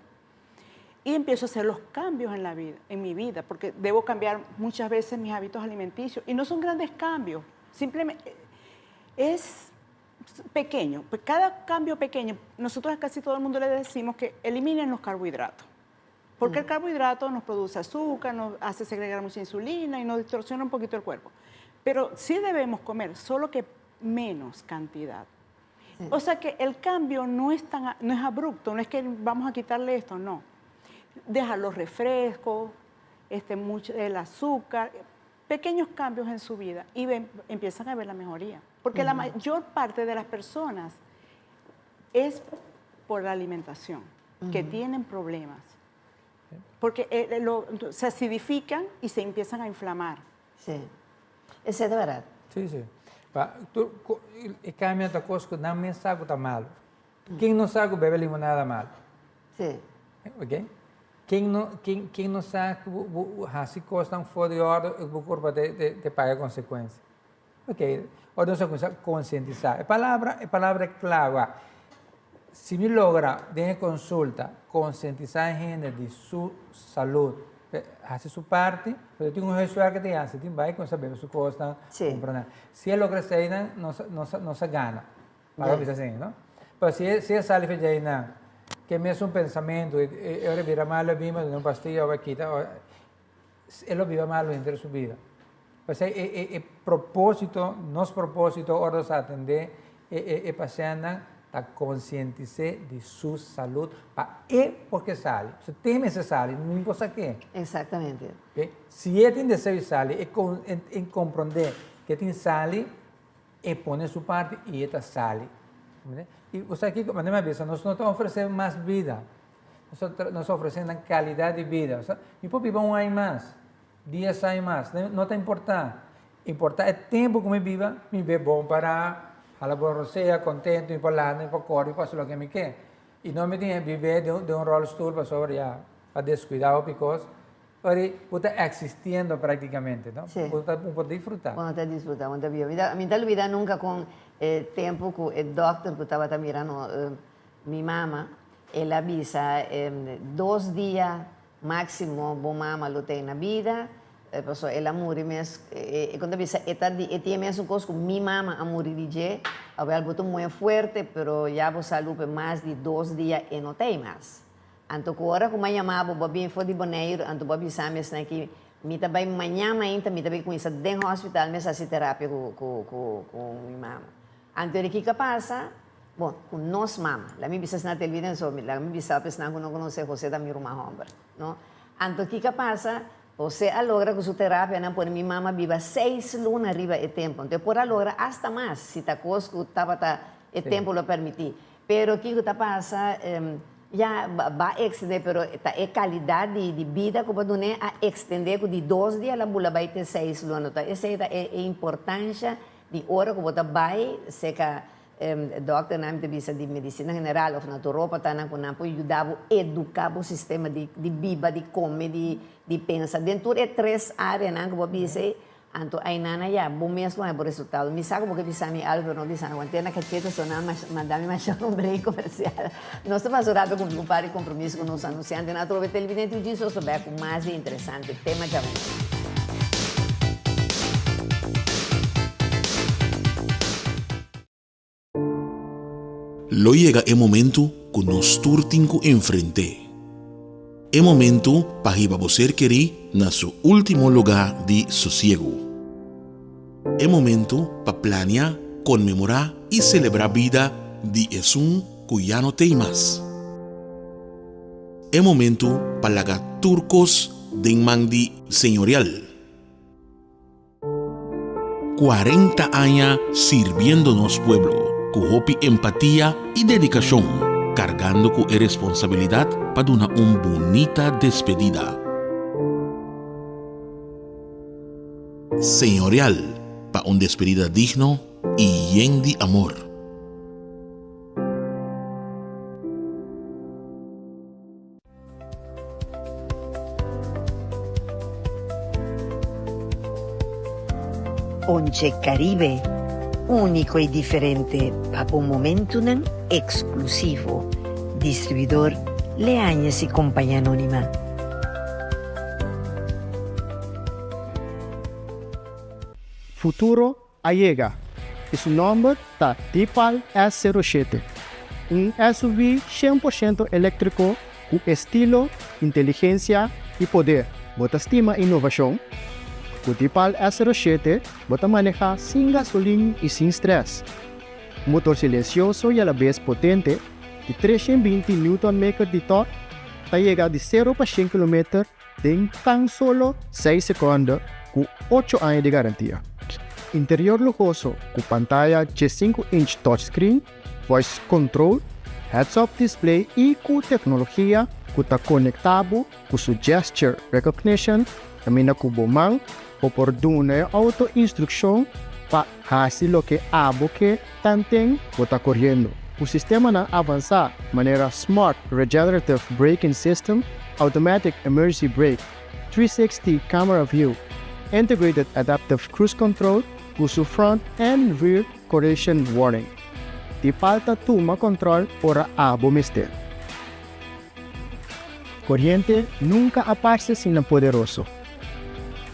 y empiezo a hacer los cambios en mi vida, porque debo cambiar muchas veces mis hábitos alimenticios. Y no son grandes cambios, simplemente es pequeño. Pues cada cambio pequeño, nosotros a casi todo el mundo le decimos que eliminen los carbohidratos. Porque el carbohidrato nos produce azúcar, nos hace segregar mucha insulina y nos distorsiona un poquito el cuerpo. Pero sí debemos comer, solo que menos cantidad. Sí. O sea que el cambio no es abrupto, no es que vamos a quitarle esto, no. Dejar los refrescos, el azúcar, pequeños cambios en su vida y empiezan a ver la mejoría. Porque la mayor parte de las personas es por la alimentación, que tienen problemas. Porque se acidifican y se empiezan a inflamar. Sí. Isso é de verdade. Sí, sí. El cambio de cosas no me saco tan malo. ¿Quién no sabe beber limonada mal? Sí. Ok? Quem não sabe se costas fora de ordem, o corpo te paga consequências. Ok? Ou não se conscientizar. A palavra é clara. Se me logra, de consulta, conscientizar a gente de sua saúde, hace sua parte, pero tem um ritual que te hace, tem vai com saber sua costa, comprar. Se ele logra sair, não se gana. Para que assim, não? Mas se sale feijão, que mesmo pensamento, eu vira mal a vida, não pastilha ou quita, ele vive mal entre sua vida. Mas propósito, nosso propósito, hora de atender, paciente a conscientizar de sua saúde, porque sale. Se tem esse sale, não importa o que. Exatamente. Okay? Se ele tem desejo de sale, é compreender que tem sale, e põe sua parte e ele sale. E você aqui, como a vez, nós não estamos oferecendo mais vida. Nós oferecendo qualidade de vida. E pode viver um ano mais, 10 anos mais. Não está importante. Importa é tempo que me vive bom para a boa roceia, contente, e para lá, e para correr, e fazer o que me quer. E não me tem viver de rollstool para sobre para descuidar, porque está existindo praticamente, não? Sí. Pode disfrutar. Pode disfrutar, pode viver. A mim não olvidar nunca com tempo que o doctor que estava mirando minha mama, ela avisa 2 dias máximo bom mama lo tem na vida. Pessoal, ela morre mesmo. Quando avisa, tinha mesmo coisa com minha mama a morrer de dia. Ela botou muito forte, mas já vou sair mais de 2 dias e não tem mais. Então, agora, como eu chamava, eu vim for de boneiro, então eu avisar mesmo que me também amanhã ainda, me também com isso dentro do hospital, me fazer terapia com minha mama. Então, o que passa? Bom, com nós mama. Lá me visa na televisão, lá me visa pensar que não conhece José da minha irmã Hombre, não? Então, o que passa? Você logra com sua terapia, não pode minha mama viva 6 lunas arriba de tempo. Então, por logra hasta mais, se está coisa que o tempo lo permitir. Pero o que passa? Já vai exceder, pero é qualidade de vida que pode a estender de 2 dias, ela vai ter 6 lunas. Essa é a importância de hora que você vai, seja doctor na de medicina general ou naturopata, na pode ajudar a educar o sistema de viva, de comer, de pensar. Dentro de 3 áreas que você dizer, então aí nana já, bom mesmo é o resultado. Me sabe porque bisa mi algo não bisa, quando na cacheta sonando, mandar-me mais um break comercial. Nós estamos fazendo com um par de compromisso com os anunciantes na Trove Televidente e disso souber com mais interessante tema de aventura. Lo llega el momento que nos turtinco enfrente. El momento para que você querer na su último lugar de sosiego. El momento para planear, conmemorar y celebrar vida de Jesús que ya no tem más. El momento para lagar turcos de mandi señorial. 40 años sirviéndonos pueblo, con hopi empatía y dedicación, cargando con responsabilidad para una bonita despedida. Señorial, para una despedida digno y lleno de amor. Once Caribe, único y diferente, para un momento exclusivo. Distribuidor Leáñez y Compañía Anónima. Futuro llega. Y su nombre está Tipal S07. Un SUV 100% eléctrico con estilo, inteligencia y poder. Bota estima innovación. Con Tipal S07, bota maneja sin gasolina y sin estrés. Motor silencioso y a la vez potente, de 320 Nm de torque, llega de 0 a 100 km en tan solo 6 segundos con 8 años de garantía. Interior lujoso con pantalla de 5-inch touchscreen, voice control, heads-up display e com tecnologia que está conectado com seu gesture recognition, camina com o mão, oportuna auto-instrução para fazer o que abo que tantem está correndo. O sistema na avança maneira Smart Regenerative Braking System, Automatic Emergency Brake, 360 Camera View, Integrated Adaptive Cruise Control, com seu front and rear collision warning. Di falta toma control para abo mister. Corriente nunca aparece sin poderoso.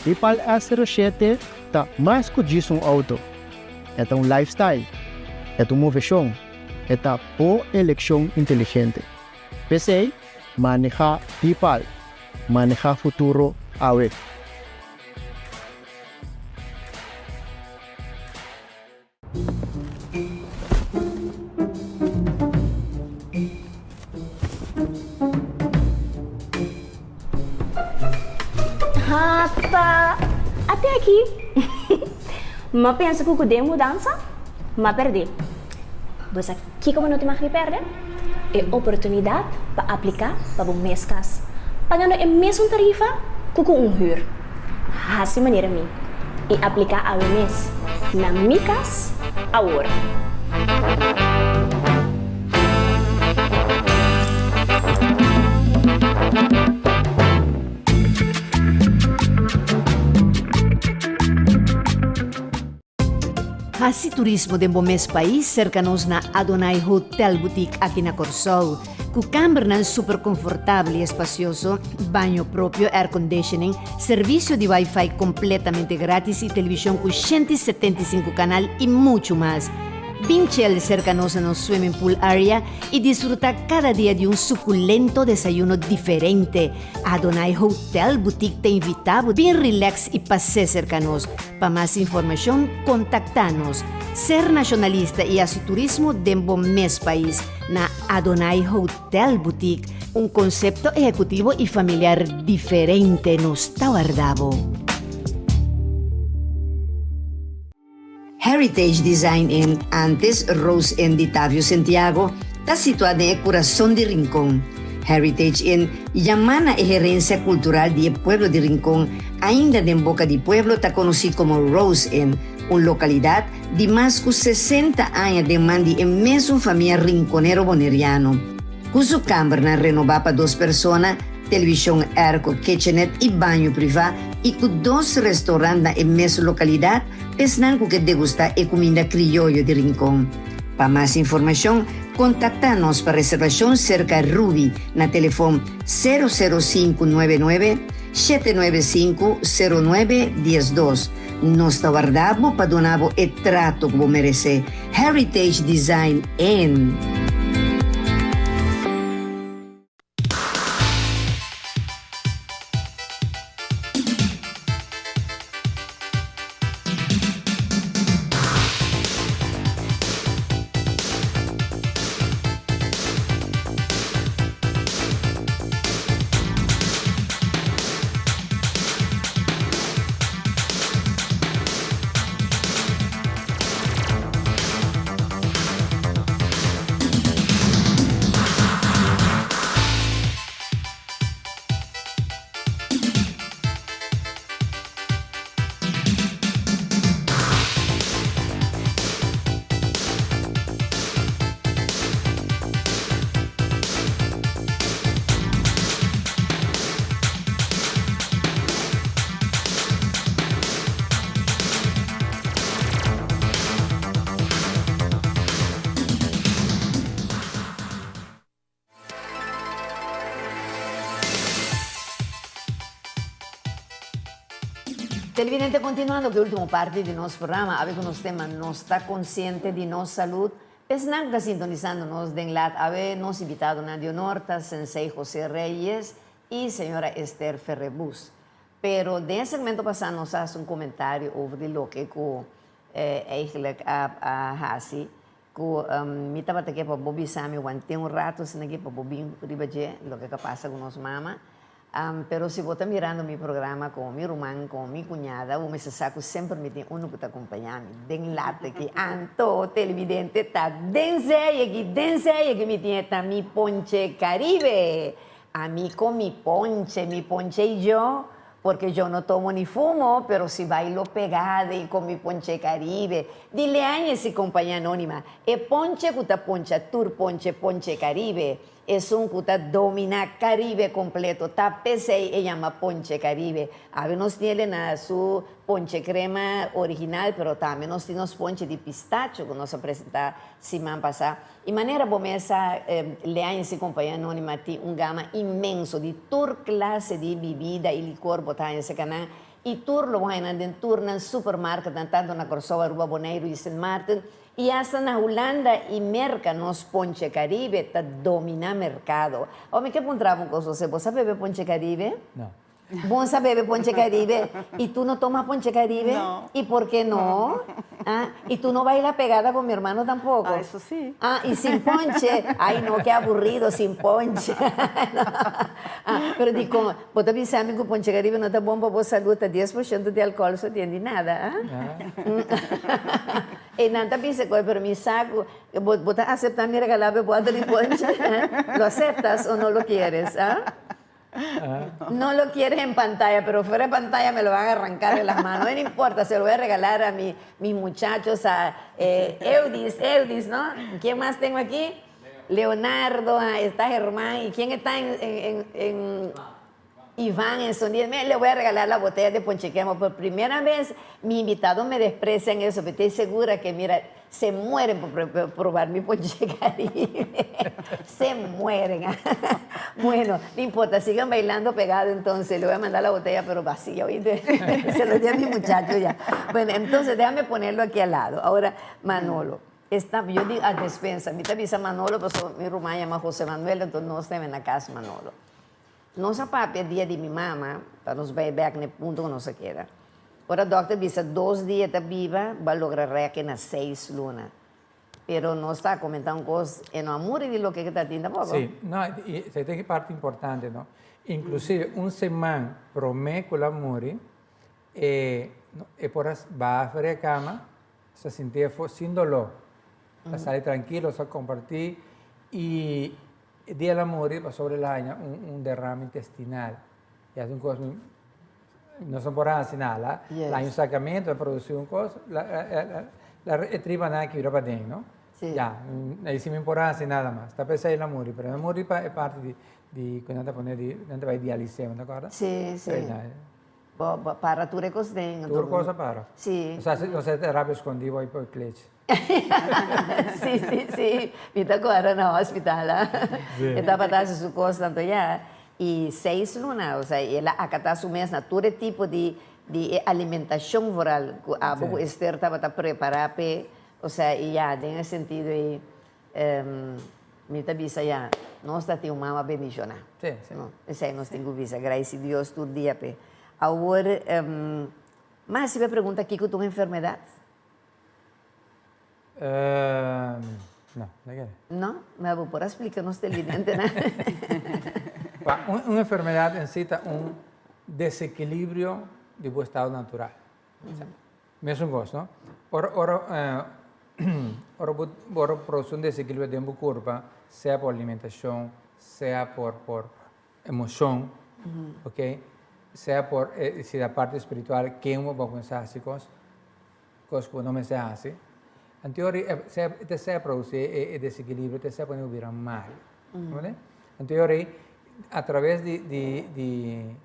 Di pal A07 tá mais que um auto. É um lifestyle. É uma moveção. É uma eleição inteligente. PC, manejar di pal. Manejar futuro a ver. Rapa, até aqui. Mas pensa que eu mudança, mas perdi. Você aqui como não te mais perder? É oportunidade para aplicar para o mês cas. Pagando a mesma tarifa que com huur. Assim maneira mim. E aplicar ao mês na minha casa agora. Hasi turismo de mes país cercanos na Adonai Hotel Boutique aqui na Corsol, com câmara super confortável e espacioso, banho próprio, air conditioning, serviço de Wi-Fi completamente grátis e televisão com 175 canal e muito mais. Vinchel cercanos no swimming pool area e disfruta cada dia de um suculento desayuno diferente. Adonai Hotel Boutique te invitamos, bem relax e passe cercanos. Para mais informação, contacta-nos. Ser nacionalista e assim turismo dentro mes país na Adonai Hotel Boutique, um conceito executivo e familiar diferente nos Tauardabo. Heritage Design Inn, antes Rose Inn de Tavio Santiago, está situada em coração de Rincón. Heritage Inn, llamada a gerência cultural de Pueblo de Rincón, ainda em Boca de Pueblo, está conhecido como Rose Inn, uma localidade de mais de 60 anos de mandi e mesmo família rinconero boneriano. Cujo câmara renovada para 2 pessoas, televisão air com kitchenette e banho privado, e com 2 restaurantes na mesma localidade, pensando que degustar a comida criolla de Rincón. Para mais informação, contacta-nos para reservação cerca Ruby na telefone 00599 795 0912. Nós guardamos para donar o trato que merece. Heritage Design Inn. Televidente, continuando que última parte de nosso programa, a ver que nos temas não está consciente de nossa saúde, pensando que está sintonizando-nos de lado, a ver, nos invitado Nadio Norta, Sensei José Reyes e senhora Esther Ferrebus. Pero desse segmento passado nos faz comentário sobre o que eigenlijk a Hasi, que me estava aqui para Bobby Sami, tem rato assim aqui para Bobby Ribaje, o que passa com nossa mama. Pero si vos estás mirando mi programa con mi román, con mi cuñada, o me saco siempre me tiene uno que te acompaña, den lata que anto televidente está dense que me tiene está mi ponche Caribe. A mí con mi ponche y yo, porque yo no tomo ni fumo, pero si bailo pegada y con mi ponche Caribe. Dile a esa compañía anónima, el ponche que poncha, tur ponche Caribe. Es un cuta domina Caribe completo. Tapese y llama ponche Caribe. A ver, nos tienen a su ponche crema original, pero también nos tienen ponche de pistacho que nos presenta semana pasada. Y manera bomesa, lean y compañía anónima, un gama inmenso de tour clase de bebida y licor botar en ese canal. Y tour lo van a en tour en el supermercado, tanto en la Corsova, Ruba Boneiro y St. Martin. Y hasta en Holanda y merca nos ponche Caribe, ta domina mercado. O me que puntramos con você, ¿vos sabés beber ponche Caribe? No. ¿Vos sabés beber ponche Caribe? ¿Y tú no tomas ponche Caribe? No. ¿Y por qué no? ¿Ah? ¿Y tú no bailas pegada con mi hermano tampoco? Ah, eso sí. Ah, y sin ponche. Ay, no, qué aburrido, sin ponche. Pero digo, vos te avisas que ponche Caribe no está bom para vos salud, está 10% de alcohol, eso tiene nada. Y nada, dice, pero mi saco, vos aceptas mi regalado, vos de ponche, ¿lo aceptas o no lo quieres? No lo quieres en pantalla, pero fuera de pantalla me lo van a arrancar de las manos. No importa, se lo voy a regalar a mis muchachos, a Eudis, ¿no? ¿Quién más tengo aquí? Leonardo, está Germán. ¿Y quién está en Iván en sonido? Le voy a regalar la botella de ponchequemo. Por primera vez, mi invitado me desprecia en eso, pero estoy segura que, mira, se mueren por probar mi ponche Caribe. Se mueren. Bueno, no importa, sigan bailando pegado entonces. Le voy a mandar la botella, pero vacía, ¿oíste? Se lo di a mi muchacho ya. Bueno, entonces déjame ponerlo aquí al lado. Ahora, Manolo. Yo digo a despensa. Mi te avisa Manolo, pero mi rumá llama José Manuel, entonces no está en la casa Manolo. Nossa papi é dia de minha mama, para nos beber no ponto que não se queda. Ora, o doutor disse, 2 dias de viva, vai lograr que nas 6 lunas. Pero no está comentando cosas en amor y de lo que está haciendo tampoco. Sí, no, y esta es parte importante, ¿no? Inclusive, un semana promé con la muri, por va a la cama, se sentía sin dolor, sale tranquilo, se compartir y el día de la muri, sobre el año, un derrame intestinal. Y hace un cosa, no son por así nada, Yes. hay un sacamiento, producir un cosa, la tripa nada que ir para dentro, ¿no? Sí. Ya, ahí sí me importa así nada más. Está pensando en la muri, pero la muri es parte de cuando te va a dializar, ¿no te acuerdas? Sí, sí. Para tu recostén. ¿Tu cosa para? Sí. O sea, no sé, terapia escondido ahí por el cliché. Sí. Me tocó ahora en el hospital. Estaba pasando su cosa tanto ya. Y 6 lunas, o sea, ella acá su mes, todo tipo de alimentación oral. A poco Esther estaba preparada, o sea, y ya, en ese sentido, y me avisa ya, no está tendo uma bendición. Sí. No, ese ahí nos tengo visa, gracias a Dios, todo día, pe. Ahora, más si me pregunta aquí con tu enfermedad. No, ¿de qué? No, me voy por explicarnos televidente, ¿no? Una enfermedad necesita un desequilibrio de tu estado natural. Me es un gozo, ¿no? Ahora produce un desequilibrio de tu cuerpo, sea por alimentación, sea por emoción, ¿ok? Sea por si la parte espiritual, que uno va a pensar así cosas que no me sea así. En teoría, te sea producir el desequilibrio, te sea poner vivir mal. ¿Vale? En teoría, a través de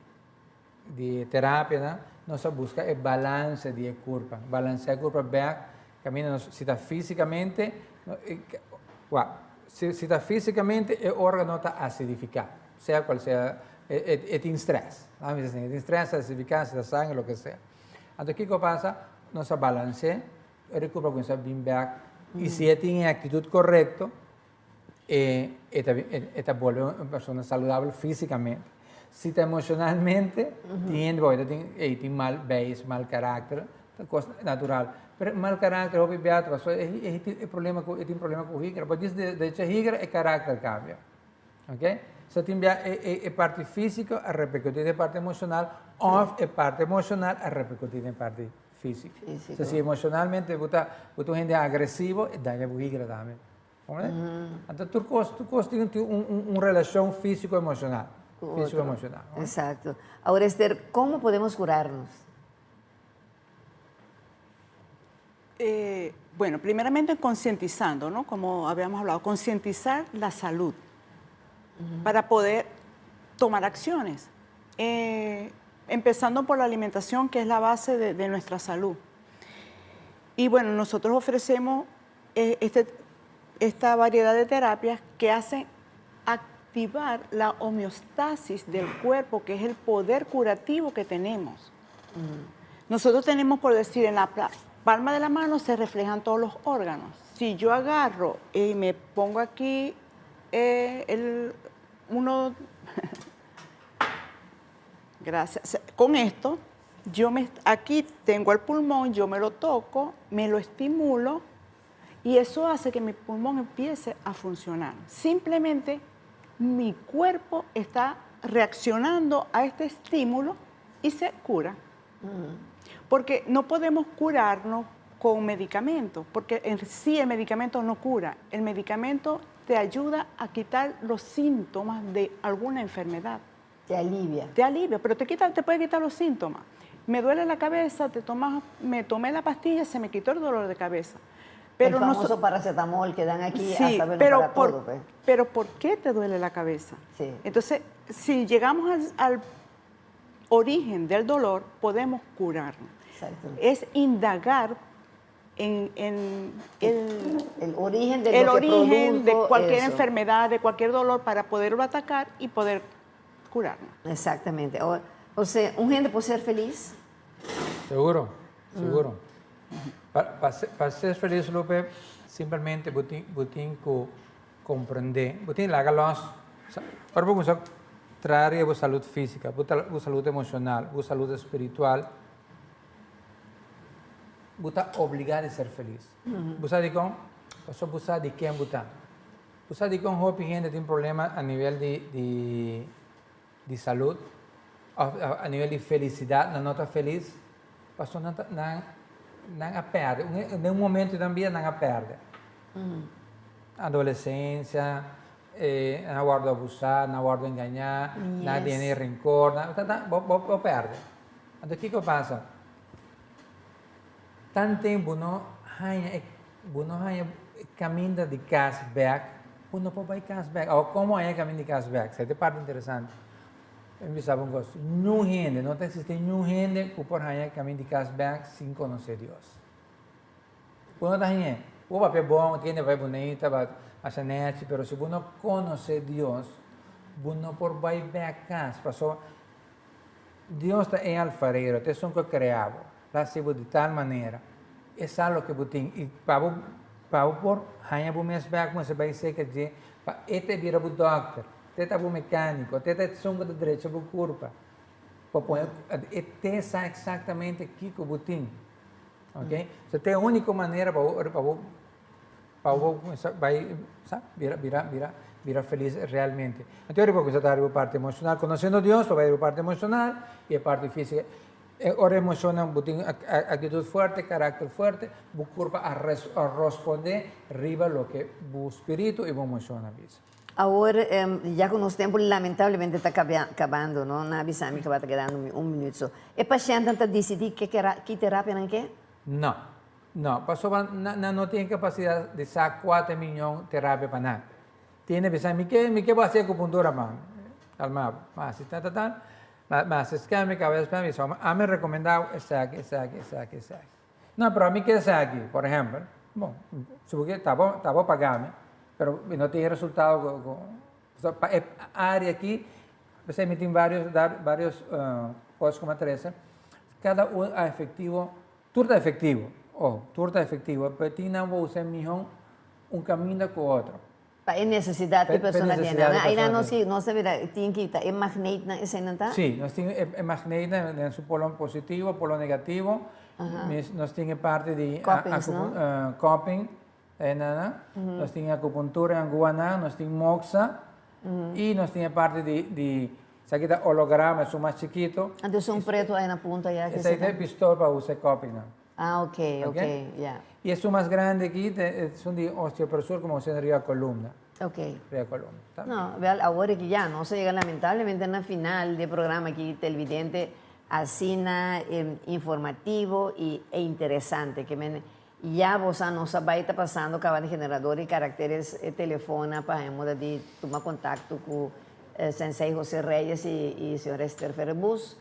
terapia, ¿no? Nos busca el balance de cuerpo. Balancear el cuerpo, ver, camina, si está físicamente, si está físicamente, el órgano está acidificado, sea cual sea, es estrés. Es estrés, acidificación, la sangre, lo que sea. Entonces, ¿qué pasa? Nos balancea, recupera con esa beanbag, y si tiene actitud correcta, esta vuelve una persona saludable físicamente. Si está emocionalmente, tiene mal base, mal carácter, cosa natural. Pero mal carácter, es un problema con hígado. Pues de hecho, hígado, el carácter cambia. ¿Ok? Se timbia é parte física a repercutir em parte emocional, ou é parte emocional a repercutir em parte física. Se emocionalmente você gente agressivo, daí vai também. Então, tu tem uma relação físico-emocional. Físico-emocional. Exacto. Ahora, Esther, ¿cómo podemos curarnos? Bueno, primeramente concientizando, ¿no? Como habíamos hablado, concientizar la salud para poder tomar acciones. Empezando por la alimentación, que es la base de nuestra salud. Y bueno, nosotros ofrecemos esta variedad de terapias que hacen activar la homeostasis del cuerpo, que es el poder curativo que tenemos. Nosotros tenemos, por decir, en la palma de la mano se reflejan todos los órganos. Si yo agarro y me pongo aquí gracias, con esto, aquí tengo el pulmón, yo me lo toco, me lo estimulo y eso hace que mi pulmón empiece a funcionar. Simplemente mi cuerpo está reaccionando a este estímulo y se cura. Porque no podemos curarnos con medicamentos, porque en sí el medicamento no cura. El medicamento te ayuda a quitar los síntomas de alguna enfermedad. Te alivia. Te alivia, pero te puede quitar los síntomas. Me duele la cabeza, me tomé la pastilla, se me quitó el dolor de cabeza. Pero el famoso paracetamol que dan aquí, sí, hasta pero para todo. Pues. Pero ¿por qué te duele la cabeza? Sí. Entonces, si llegamos al origen del dolor, podemos curarnos. Exacto. Es indagar en el origen de cualquier enfermedad, de cualquier dolor, para poderlo atacar y poder curarnos. Exactamente. O sea, ¿un gente puede ser feliz? Seguro, seguro. Para ser feliz, Lupe, simplemente tienes que comprender, tienes que hacerlo. Ahora vamos a traer a salud física, a salud emocional, a salud espiritual. Você obrigado a ser feliz. Você diz como? Você precisa de quem você. Você diz como hoje gente tem problema a nível de saúde, a nível de felicidade, não está feliz, você não perde. Em um momento também não perde. Adolescência, não guarda abusar, não guarda enganar, não tem rancor, não perde. Então o que passa? Tanto tempo não há caminho de cashback, não pode ir cashback. Ou como é o caminho de cashback? Essa é parte interessante. Eu sabe um gosto. Não existe nenhum gente que pode ir caminho de cashback sem conhecer Deus. Quando está aí, o papel bom, tem vai bonita, a chanete, mas se você não conhecer Deus, você não pode ir back cash. Deus é alfarero, é só que criado. La sebo de tal maneira, é algo que você tem. E para por hanya bu mes back, mas vai ser que de para este vira bu doctor, este bu mecânico, este songo de direito bu curva. Para este sabe exatamente o que você tem, ok? Então tem a única maneira para vai virar feliz realmente. Então eu vou começar a parte emocional, conhecendo Deus, vai a parte emocional e a parte física. Ahora emocionan, tienen actitud fuerte, carácter fuerte, bu curva a responder arriba lo que bu espíritu y bu emoción avisa. Ahora, ya con los tiempos lamentablemente está acabando, ¿no? No avisame que va a quedar un minuto. ¿Es paciente antes de decidir qué terapia en qué? No, pasó, no tiene capacidad de sacar 4 millones de terapia para nada. Tiene que pensar, ¿qué va a hacer acupuntura, man? Calmado, más, tal. Mas es que a mi cabeza me dice, a mí recomendado ese aquí. No, pero a mí que ese aquí, por ejemplo, bueno, supongo que estaba pagando, pero no tiene resultado. Área aquí, pues emitir varios cosas como 13, cada uno es efectivo, turta efectivo, pero tiene que usar mejor un camino con otro. Para necesidade que a pessoa tem. Aí não se vê, tem que estar magnético na escena, sim, nós temos magnético no seu polo positivo, polo negativo. Nós temos parte de coping, nós temos acupuntura em Guaná, nós temos moxa, Y nos tiene parte de saquita holograma, es más chiquito. Entonces un preto ahí en la punta ya. Esa es el pistola para usar copy, ¿no? Ah, ok, ya. Y es más grande aquí, son de osteopressor como se arriba columna. Ok. Arriba columna. ¿Tá? No, vean, ahora que ya no se llega lamentablemente en la final del programa aquí, televidente, asina informativo e interesante, que ya vos no sabéis está pasando cada de generador y caracteres teléfono para de tomar contacto con Sensei José Reyes y señora Esther Ferrebus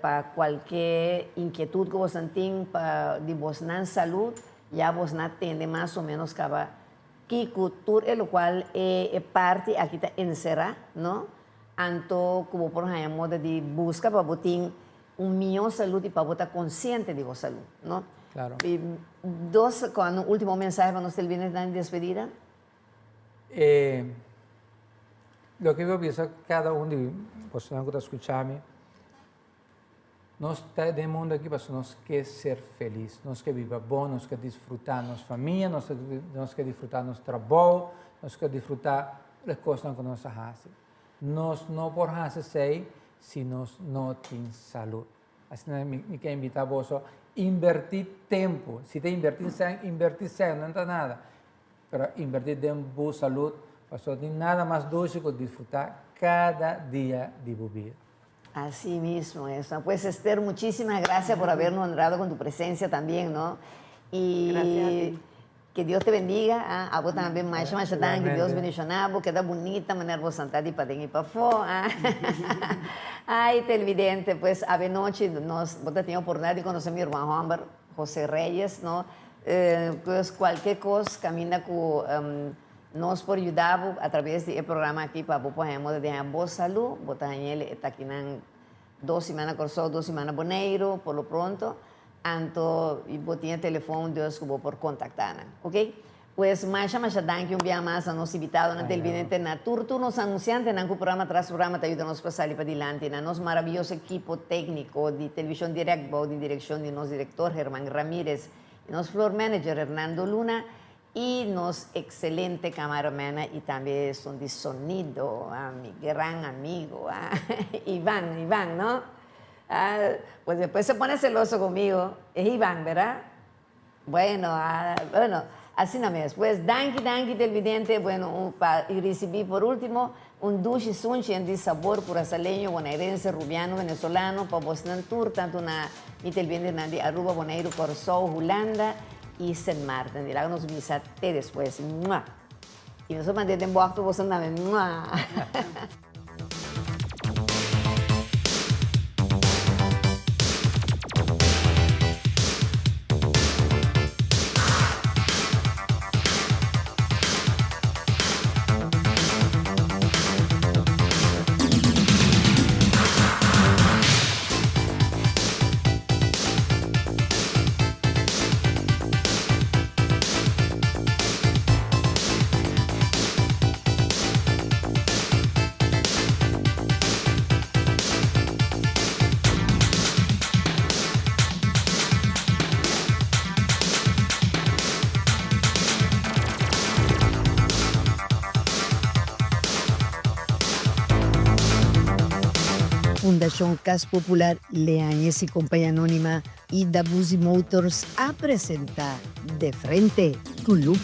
para cualquier inquietud que vos tengan de vos salud, ya vos atende más o menos cada que cultura, lo cual es parte aquí está encerrada, ¿no? Anto como por ejemplo de busca para botar un millón de salud y para estar consciente de vos salud, ¿no? Claro. Y con un último mensaje para nosotros viene de despedida. Lo que yo pienso, cada uno de vosotros que está escuchando, nós estamos de mundo aqui para nós quer ser feliz, nós quer viver bom, nós quer desfrutar nossa família, nós quer desfrutar nosso trabalho, nós quer desfrutar as coisas que nós fazemos. Nós não podemos fazer se nós não temos saúde. Assim, eu quero invitar você a invertir tempo. Se tem invertir sem, não entra nada. Mas invertir tempo, boa saúde, para não ter nada mais doce que desfrutar cada dia de vida. Así mismo es. Pues Esther, muchísimas gracias por habernos honrado con tu presencia también, ¿no? Y gracias a ti. Que Dios te bendiga. A vos también, más que Dios bendiga. Queda bonita manera vos sentar y para y para fuera. Ay, televidente, pues a noche vos teníamos oportunidad de conocer a mi hermano Humber, José Reyes, ¿no? Pues cualquier cosa camina con nos por ayudar a través del programa aquí para poder dejar voz salud, botar en él está aquí en 2 semanas corso, 2 semanas boneiro, por lo pronto, anto y botinha teléfono Dios como por contactar, ¿ok? Pues más danke un día más a nos invitados en el televidente na turno nos anunciantes en un programa tras programa te ayudamos a pasar para adelante, en nos maravilloso equipo técnico de televisión directa, de dirección de nos director Germán Ramírez, y nos floor manager Hernando Luna, y nos excelente camaromana y también son de sonido, a mi gran amigo, Iván, ¿no? Pues después se pone celoso conmigo, es Iván, ¿verdad? Bueno, así no me es. Pues, danke televidente, bueno, y recibí por último un dulce sunchi de sabor curacaleño, bonaerense, rubiano, venezolano, para vos tour, tanto na mi televidente de Aruba, Bonaire, Corsó, Holanda, y San Martín. Y luego nos visité después. ¡Mua! Y nosotros mandé en boato, vos andame. Fundación Cas Popular Leáñez y Compañía Anónima y Dabusi Motors a presentar De Frente con Lupa.